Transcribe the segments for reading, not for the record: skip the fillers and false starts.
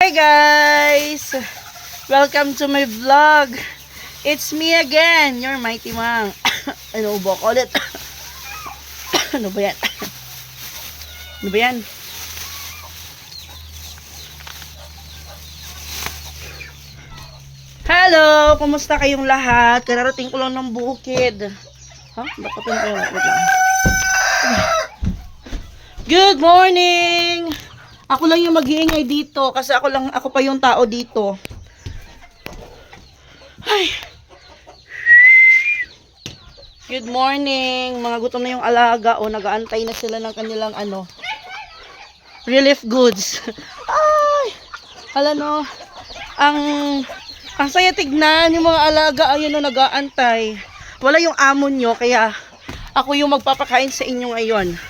Hi guys! Welcome to my vlog. It's me again, your mighty mang. Ano ba ko ulit? Ano ba yan? Ano ba yan? Hello! Kumusta kayong lahat? Kararating ko lang ng bukid. Ha? Baka pinakayo. Wait lang. Good morning! Ako lang yung mag-iingay dito kasi ako pa yung tao dito. Ay. Good morning. Mga gutom na yung alaga o nag-aantay na sila ng kanilang relief goods. Ay. Hala no. Ang saya tignan yung mga alaga ayun no nag-aantay. Wala yung amo nyo kaya ako yung magpapakain sa inyo ngayon.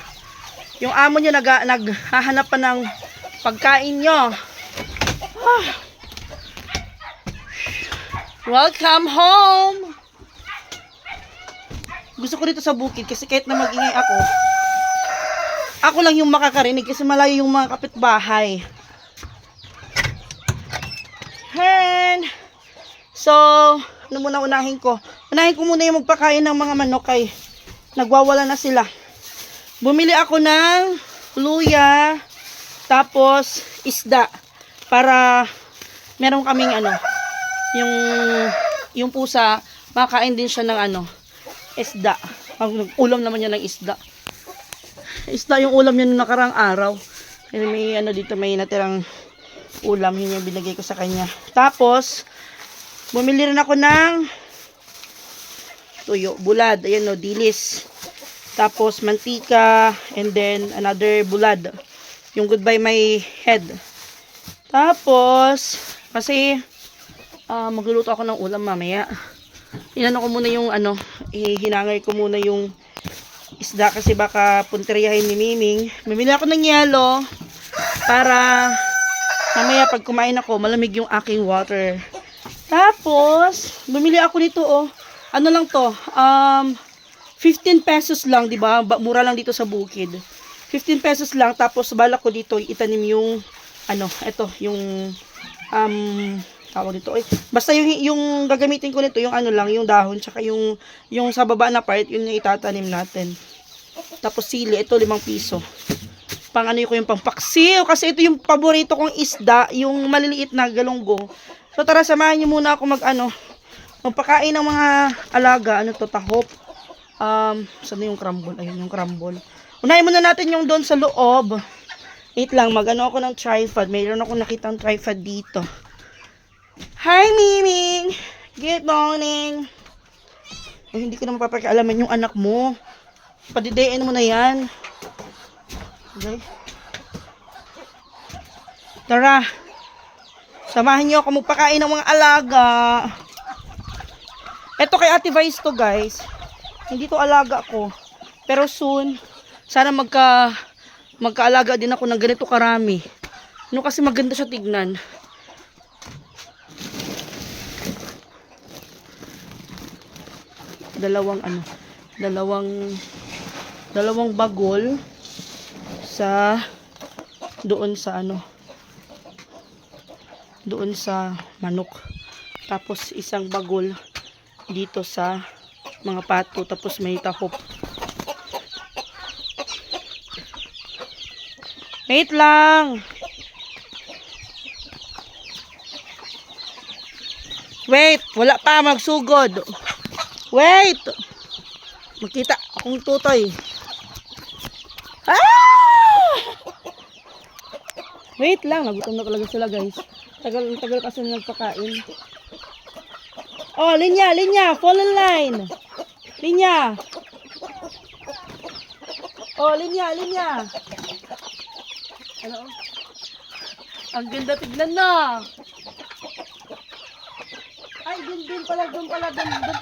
Yung amo nyo naghahanap pa ng pagkain nyo. Ah. Welcome home! Gusto ko dito sa bukid kasi kahit na mag-ingay ako lang yung makakarinig kasi malayo yung mga kapitbahay. And, so, ano muna unahin ko? Unahin ko muna yung magpakain ng mga manok kay nagwawala na sila. Bumili ako ng luya, tapos isda para meron kaming yung pusa makain din siya ng isda. Ulam naman niya ng isda. Isda yung ulam niya nung nakarang araw. May dito may natirang ulam yun yung binigay ko sa kanya. Tapos bumili rin ako ng tuyo, bulad, ayan no, dilis. Tapos mantika and then another bulad. Yung goodbye my head. Tapos kasi magluluto ako ng ulam mamaya. Inano ko muna yung hinangay ko muna yung isda kasi baka punteriyahin ni Miming. Bumili ako ng yelo para mamaya pag kumain ako malamig yung aking water. Tapos bumili ako nito ano lang to 15 pesos lang, di ba? Mura lang dito sa bukid. 15 pesos lang, tapos balak ko dito itanim yung yung tawag dito. Basta yung gagamitin ko nito, yung lang, yung dahon, tsaka yung sa baba na part, yun yung itatanim natin. Tapos sili, ito 5 piso. Pang ko yung pangpaksiw, kasi ito yung paborito kong isda, yung maliliit na galunggong. So tara, samahan niyo muna ako magpakain ng mga alaga, tahop. Saan yung crumble? Ayun yung crumble. Unahin muna natin yung doon sa loob. Wait lang, ako ng tripod. Mayroon ako nakitang tripod dito. Hi, Miming! Good morning! Hindi ko na mapapakialaman yung anak mo. Padidayin mo na yan. Okay. Tara. Samahan niyo ako magpakain ng mga alaga. Ito kay Ate Vice to, guys. Hindi to alaga ko. Pero soon, sana magkaalaga din ako ng ganito karami. Kasi maganda siya tignan. Dalawang bagol doon sa manok. Tapos isang bagol dito sa mga pato, tapos may tahop. Wait lang. Wait, wala pa magsugod. Wait. Makita akong tutoy. Wait lang, nagutom na talaga sila, guys. Tagal kasi nagpakain. Oh, linya, fall in line. Linya. Oh, linya. Ang ganda tignan na. Ay, doon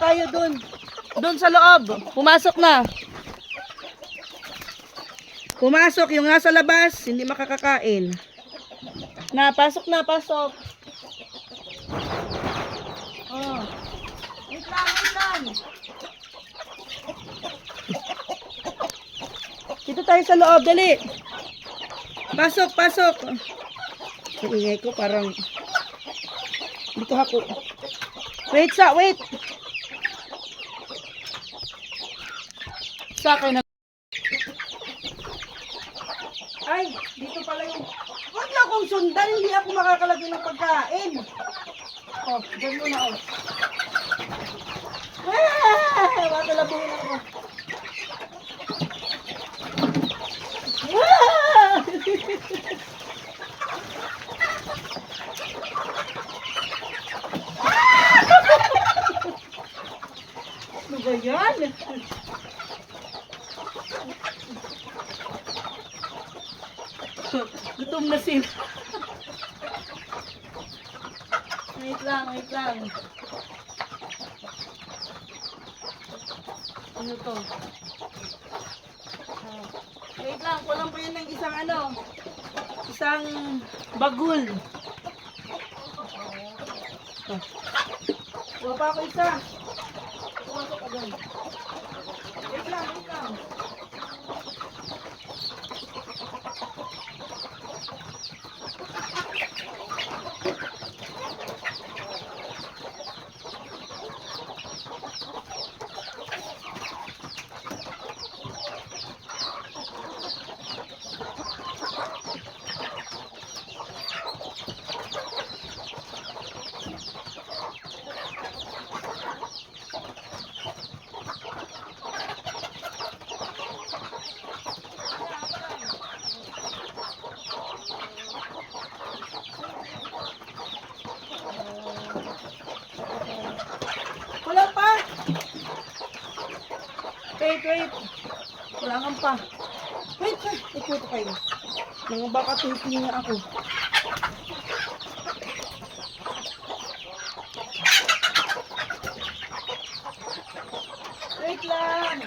tayo doon. Doon sa loob. Pumasok na. Pumasok yung nasa labas, hindi makakakain. Pasok na. Oh. Wait lang. Dito tayo sa loob, dali. Pasok. Ang ingay ko parang dito ako. Wait sa, wait. Sa akin na. Ay, dito pala yung... Huwag niyo akong sundan, hindi ako makakalagay ng pagkain. Oh, dyan muna oh. Ah! Matalabungan ako. Ah! Ano ba yan? Gutom na sila. Wait lang, wait lang. Ano to? Wait lang, kulang pa yan ng isang ano, isang bagul. Kuha pa ako isa. Pumasok ka doon. Wait lang, wait lang. Wala pa. Wait, wait. Wala kang pa. Wait, wait. Ito kayo. Mga baka tuhitin niya ako. Wait lang.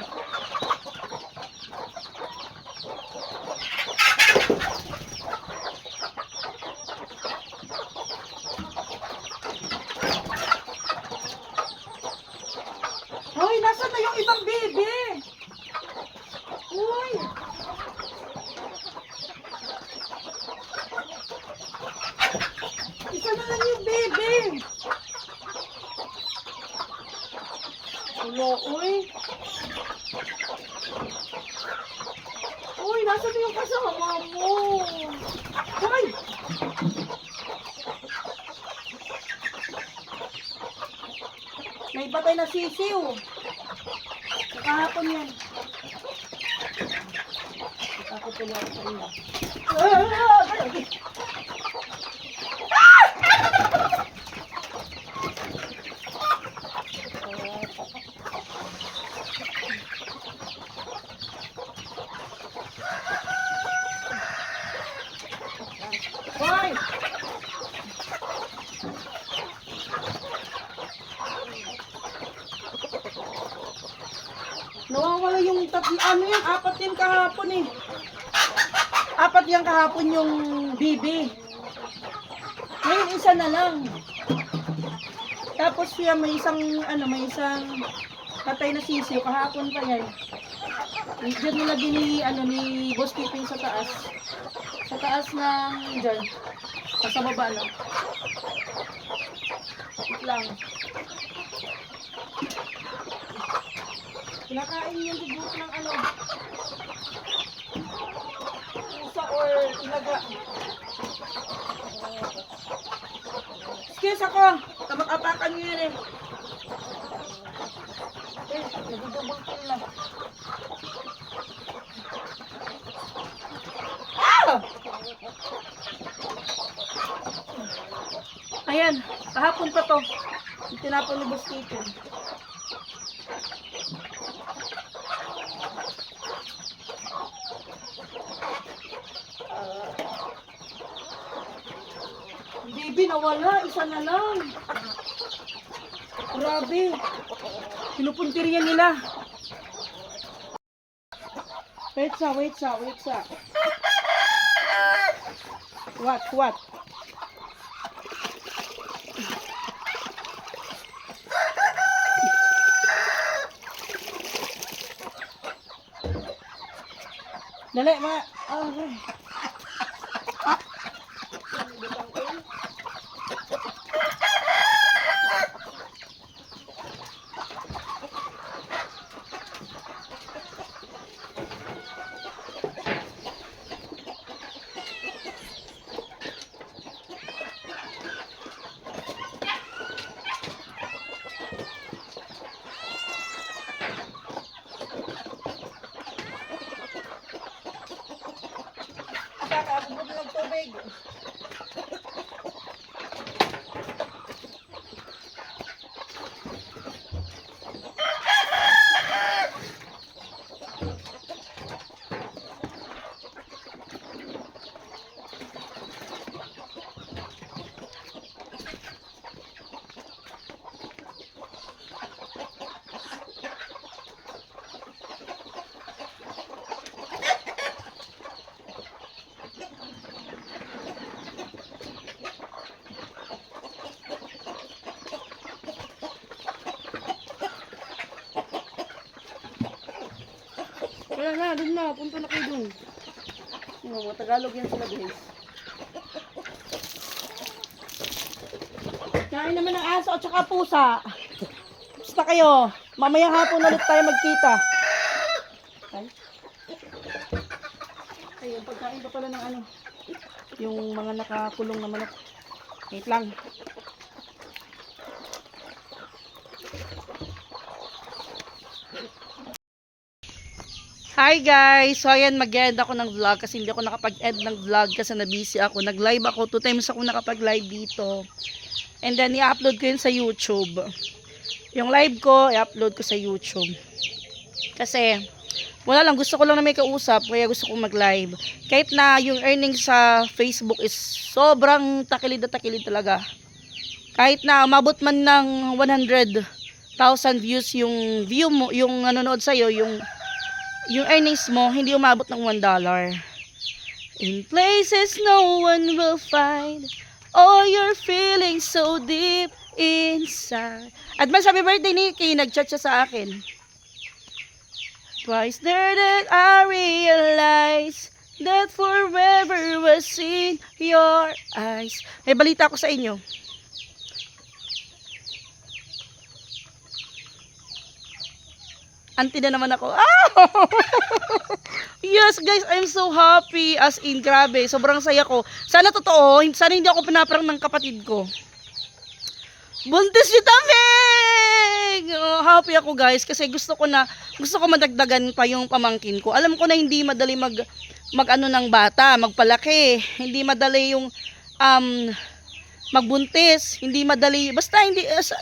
Hoy, nasaan na yung ibang baby? Hoy! Isa na lang yung baby. Ulo, uy. Uy, nasaan na yung kasama mo? Hoy! May patay na sisiw. Kahapon yan. Ako tuloy ako sa inyo. Hoy! Nawawala yung ano yan, apat yan kahapon eh. Apat yan kahapon yung bibi. Ngayon isa na lang. Tapos siya may isang patay na sisiyo kahapon pa yan. Diyan nila din ni Boss Keeping sa taas. Sa taas ng dyan. Sa baba lang. Wait lang. Kinakain yung dugo ng pusa or ilaga. Excuse ako. Tamak-apakan nyo yan eh. Nagdudubol ko nila. Ah! Ayan. Kahapon pa to. Tinapon ni Boss Keeping. Baby, nawala. Isa na lang. Grabe. Pinupuntiryan nila. Wait sa. What? Dali, ma. Okay. Tara na, dun na. Punta na kayo dun. Mga Tagalog yan sila, guys. Kain naman ng aso at saka pusa. Basta kayo. Mamayang hapon ulit tayo magkita. Ayun, pagkain pa pala ng ano. Yung mga nakakulong na manok. Wait lang. Hi guys! So ayan, mag-end ako ng vlog kasi hindi ako nakapag-end ng vlog kasi na-busy ako. Nag-live ako. 2 times ako nakapag-live dito. And then i-upload ko yun sa YouTube. Yung live ko, i-upload ko sa YouTube. Kasi wala lang, gusto ko lang na may kausap kaya gusto kong mag-live. Kahit na yung earnings sa Facebook is sobrang takilid na takilid talaga. Kahit na umabot man ng 100,000 views yung view mo, yung nanonood sa'yo, yung earnings mo, hindi umabot ng $1. In places no one will find all your feelings so deep inside. Advance happy birthday, Nikki. Nag-chat siya sa akin. Twice there that I realized that forever was in your eyes. May balita ako sa inyo. Auntie na naman ako. Ah! Yes, guys, I'm so happy. As in, grabe. Sobrang saya ko. Sana totoo. Sana hindi ako pinaprank ng kapatid ko. Buntis si Taming! Oh, happy ako, guys. Kasi gusto ko madagdagan pa yung pamangkin ko. Alam ko na hindi madali mag-ano ng bata, magpalaki. Hindi madali yung magbuntis. Hindi madali. Basta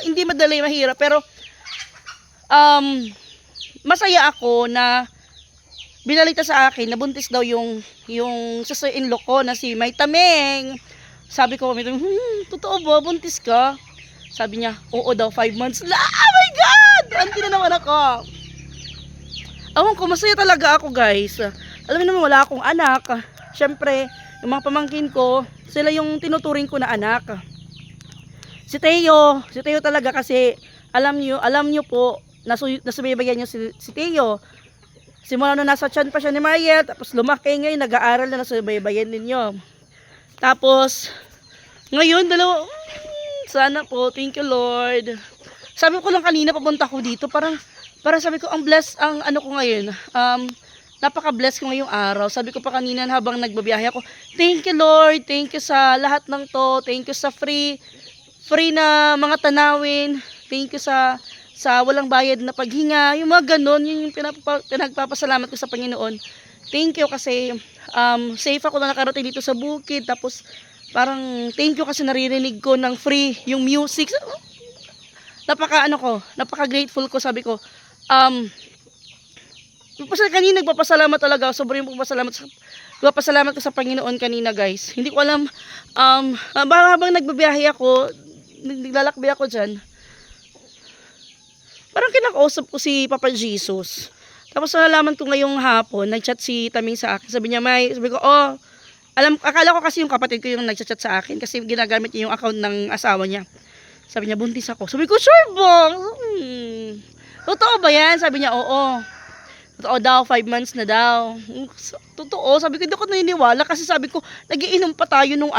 hindi madali, mahirap. Pero masaya ako na binalita sa akin na buntis daw yung sister-in-law ko na si May Tameng. Sabi ko, totoo ba? Buntis ka? Sabi niya, oo daw, 5 months. Oh my God! Auntie na naman ako. Awan ko, masaya talaga ako, guys. Alam mo naman, wala akong anak. Siyempre, yung mga pamangkin ko, sila yung tinuturing ko na anak. Si Teo talaga kasi, alam nyo po, nasubaybayan niyo si Teo. Simula nung nasa tiyan pa siya ni Mariel, tapos lumaki ngayon, nag-aaral na nasubaybayan ninyo. Tapos, ngayon, sana po, thank you Lord. Sabi ko lang kanina, papunta ko dito, parang sabi ko, ang bless, ang ano ko ngayon, napaka-bless ko ngayong araw. Sabi ko pa kanina habang nagbabiyahe ako, thank you Lord, thank you sa lahat ng to, thank you sa free na mga tanawin, thank you sa walang bayad na paghinga, yung mga ganon, yun yung pinagpapasalamat ko sa Panginoon. Thank you kasi safe ako na nakarating dito sa bukid, tapos parang thank you kasi naririnig ko ng free yung music. Napaka grateful ko, sabi ko. Kanina nagpapasalamat talaga, sobrang nagpapasalamat ko sa Panginoon kanina, guys. Hindi ko alam, habang nagbabiyahe ako, naglalakbay ako dyan, parang kinakausap ko si Papa Jesus. Tapos nalaman ko ngayong hapon, nag-chat si Taming sa akin. Sabi niya, sabi ko, akala ko kasi yung kapatid ko yung nag-chat sa akin kasi ginagamit niya yung account ng asawa niya. Sabi niya, buntis ako. Sabi ko, sure ba? Totoo ba yan? Sabi niya, oo. Totoo daw, 5 months na daw. Totoo, sabi ko, hindi ako naniniwala kasi sabi ko, nagiinom pa tayo nung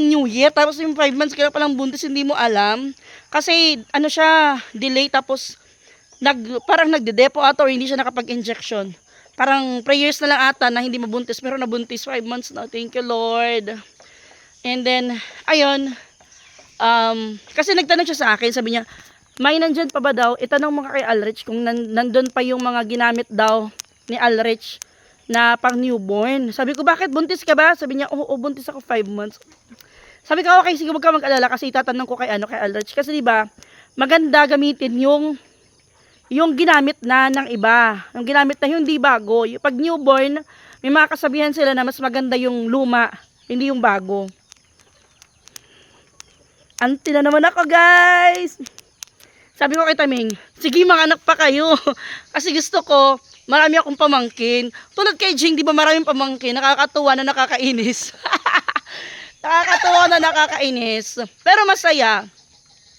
New Year, tapos yung 5 months kaya palang buntis, hindi mo alam. Kasi, siya, delay, tapos, parang nagde-depo ata or hindi siya nakapag-injection. Parang prayers na lang ata na hindi mabuntis, pero nabuntis 5 months na. Thank you, Lord. And then, ayun, kasi nagtanong siya sa akin, sabi niya, may nandyan pa ba daw? Itanong mo kay Alrich kung nandun pa yung mga ginamit daw ni Alrich na pang newborn. Sabi ko, bakit? Buntis ka ba? Sabi niya, oo, buntis ako 5 months. Sabi ko, okay, sige, huwag ka mag-alala kasi itatanong ko kay Alrich. Kasi diba, maganda gamitin yung ginamit na ng iba. Yung ginamit na hindi bago. Yung pag newborn, may mga kasabihan sila na mas maganda yung luma, hindi yung bago. Auntie na naman ako, guys! Sabi ko kay Taming, sige, mga anak pa kayo. Kasi gusto ko, marami akong pamangkin. Tulad kay Jing, di ba maraming pamangkin? Nakakatuwa na nakakainis. Nakakatuwa na nakakainis. Pero masaya.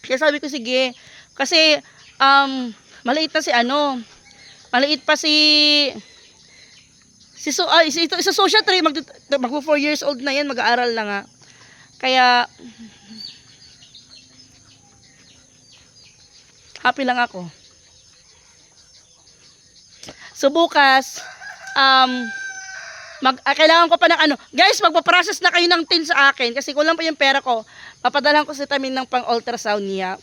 Kaya sabi ko, sige. Kasi, maliit na si Maliit pa sa social 3, magpo 4 years old na yan, mag-aaral na nga. Kaya, happy lang ako. So, bukas, kailangan ko pa ng ano. Guys, magpa-process na kayo ng tin sa akin kasi kulang pa yung pera ko. Papadalhan ko si Tamin ng pang-ultrasound niya.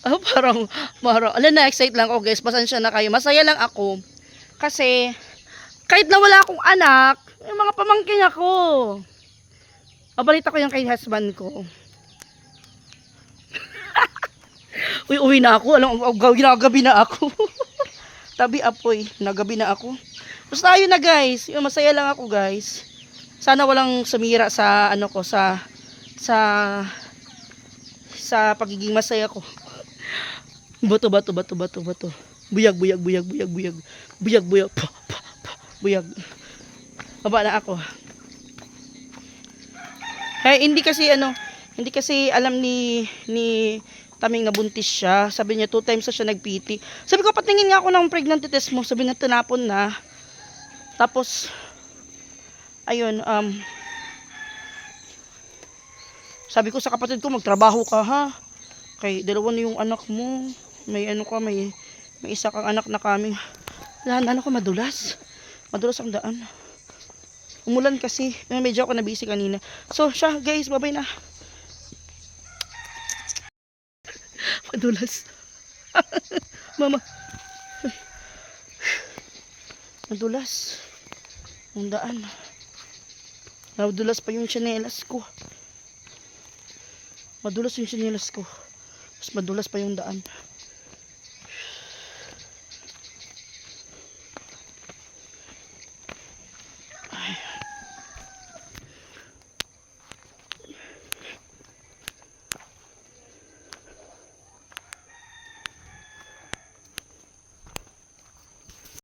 Parang, na-excite lang ako guys. Pasensya na kayo. Masaya lang ako. Kasi, kahit na wala akong anak, yung mga pamangkin ako. Pabalita ko yung kay husband ko. Uwi na ako. Alam, ginagabi na ako. Tabi apoy. Nagabi na ako. Basta ayun na guys. Yung masaya lang ako guys. Sana walang sumira sa ano ko sa pagiging masaya ko. Bato. Buyag. Buyag. Buyag. Baba na ako. Hindi kasi alam ni Taming nabuntis siya. Sabi niya 2 times na siya nag-PT. Sabi ko, patingin nga ako ng pregnancy test mo. Sabi na tinapon na. Tapos, ayun, sabi ko sa kapatid ko, magtrabaho ka ha. Kay dalawa na yung anak mo. May isa kang anak na kami. Lahat ko madulas. Madulas ang daan. Umulan kasi. Medyo ako na-busy kanina. So, siya guys, bye-bye na. Madulas. Mama. Madulas. Ang daan. Madulas pa yung tsinelas ko. Madulas yung tsinelas ko. Mas madulas pa yung daan.